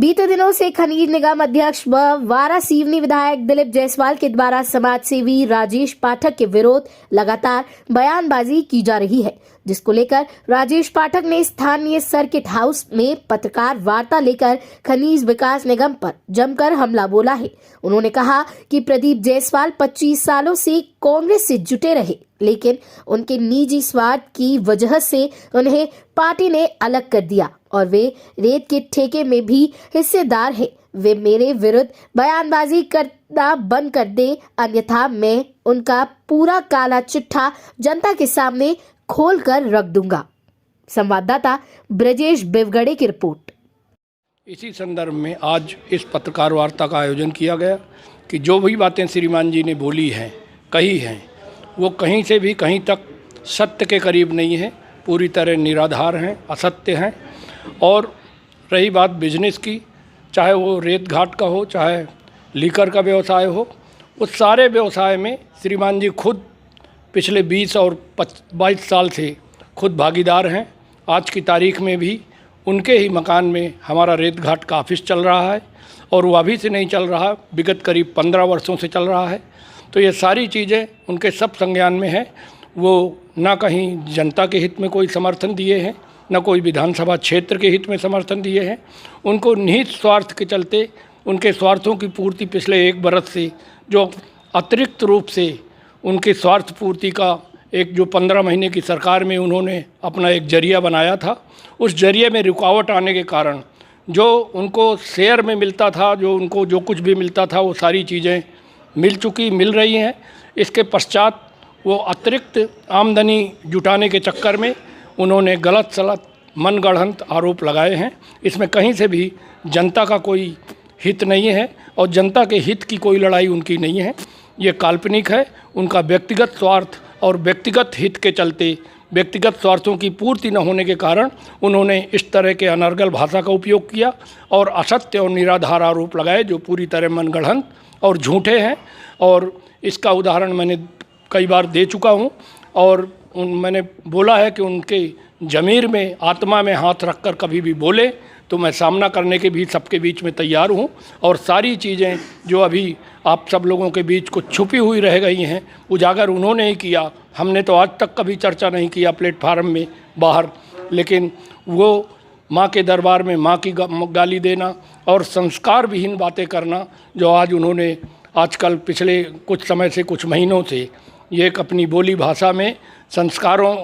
बीते दिनों से खनिज निगम अध्यक्ष व वारासिवनी विधायक दिलीप जायसवाल के द्वारा समाज सेवी राजेश पाठक के विरोध लगातार बयानबाजी की जा रही है, जिसको लेकर राजेश पाठक ने स्थानीय सर्किट हाउस में पत्रकार वार्ता लेकर खनिज विकास निगम पर जमकर हमला बोला है। उन्होंने कहा कि प्रदीप जायसवाल 25 सालों से कांग्रेस से जुटे रहे, लेकिन उनके निजी स्वार्थ की वजह से उन्हें पार्टी ने अलग कर दिया और वे रेत के ठेके में भी हिस्सेदार हैं। वे मेरे विरुद्ध बयानबाजी करना बंद कर दे, अन्यथा मैं उनका पूरा काला चिट्ठा जनता के सामने खोलकर रख दूंगा। संवाददाता ब्रजेश बिवगड़े की रिपोर्ट। इसी संदर्भ में आज इस पत्रकार वार्ता का आयोजन किया गया कि जो भी बातें श्रीमान जी ने बोली हैं, कही हैं, वो कहीं से भी कहीं तक सत्य के करीब नहीं है, पूरी तरह निराधार हैं, असत्य हैं। और रही बात बिजनेस की, चाहे वो रेत घाट का हो, चाहे लीकर का व्यवसाय हो, उस सारे व्यवसाय में श्रीमान जी खुद पिछले 20 और 22 साल से खुद भागीदार हैं। आज की तारीख में भी उनके ही मकान में हमारा रेत घाट का ऑफिस चल रहा है और वो अभी से नहीं चल रहा, विगत करीब 15 वर्षों से चल रहा है। तो ये सारी चीज़ें उनके सब संज्ञान में है। वो ना कहीं जनता के हित में कोई समर्थन दिए हैं, न कोई विधानसभा क्षेत्र के हित में समर्थन दिए हैं। उनको निहित स्वार्थ के चलते उनके स्वार्थों की पूर्ति पिछले 1 बरस से जो अतिरिक्त रूप से उनके स्वार्थ पूर्ति का एक जो 15 महीने की सरकार में उन्होंने अपना एक जरिया बनाया था, उस जरिए में रुकावट आने के कारण जो उनको शेयर में मिलता था, जो उनको जो कुछ भी मिलता था, वो सारी चीज़ें मिल रही हैं। इसके पश्चात वो अतिरिक्त आमदनी जुटाने के चक्कर में उन्होंने गलत सलत मनगढ़ंत आरोप लगाए हैं। इसमें कहीं से भी जनता का कोई हित नहीं है और जनता के हित की कोई लड़ाई उनकी नहीं है। ये काल्पनिक है। उनका व्यक्तिगत स्वार्थ और व्यक्तिगत हित के चलते व्यक्तिगत स्वार्थों की पूर्ति न होने के कारण उन्होंने इस तरह के अनर्गल भाषा का उपयोग किया और असत्य और निराधार आरोप लगाए जो पूरी तरह मनगढ़ंत और झूठे हैं। और इसका उदाहरण मैंने कई बार दे चुका हूँ और मैंने बोला है कि उनके ज़मीर में, आत्मा में हाथ रखकर कभी भी बोले तो मैं सामना करने के भी सबके बीच में तैयार हूँ। और सारी चीज़ें जो अभी आप सब लोगों के बीच कुछ छुपी हुई रह गई हैं, उजागर उन्होंने ही किया। हमने तो आज तक कभी चर्चा नहीं किया प्लेटफार्म में बाहर, लेकिन वो माँ के दरबार में माँ की गाली देना और संस्कार विहीन बातें करना जो आज उन्होंने आजकल पिछले कुछ समय से, कुछ महीनों से ये एक अपनी बोली भाषा में संस्कारों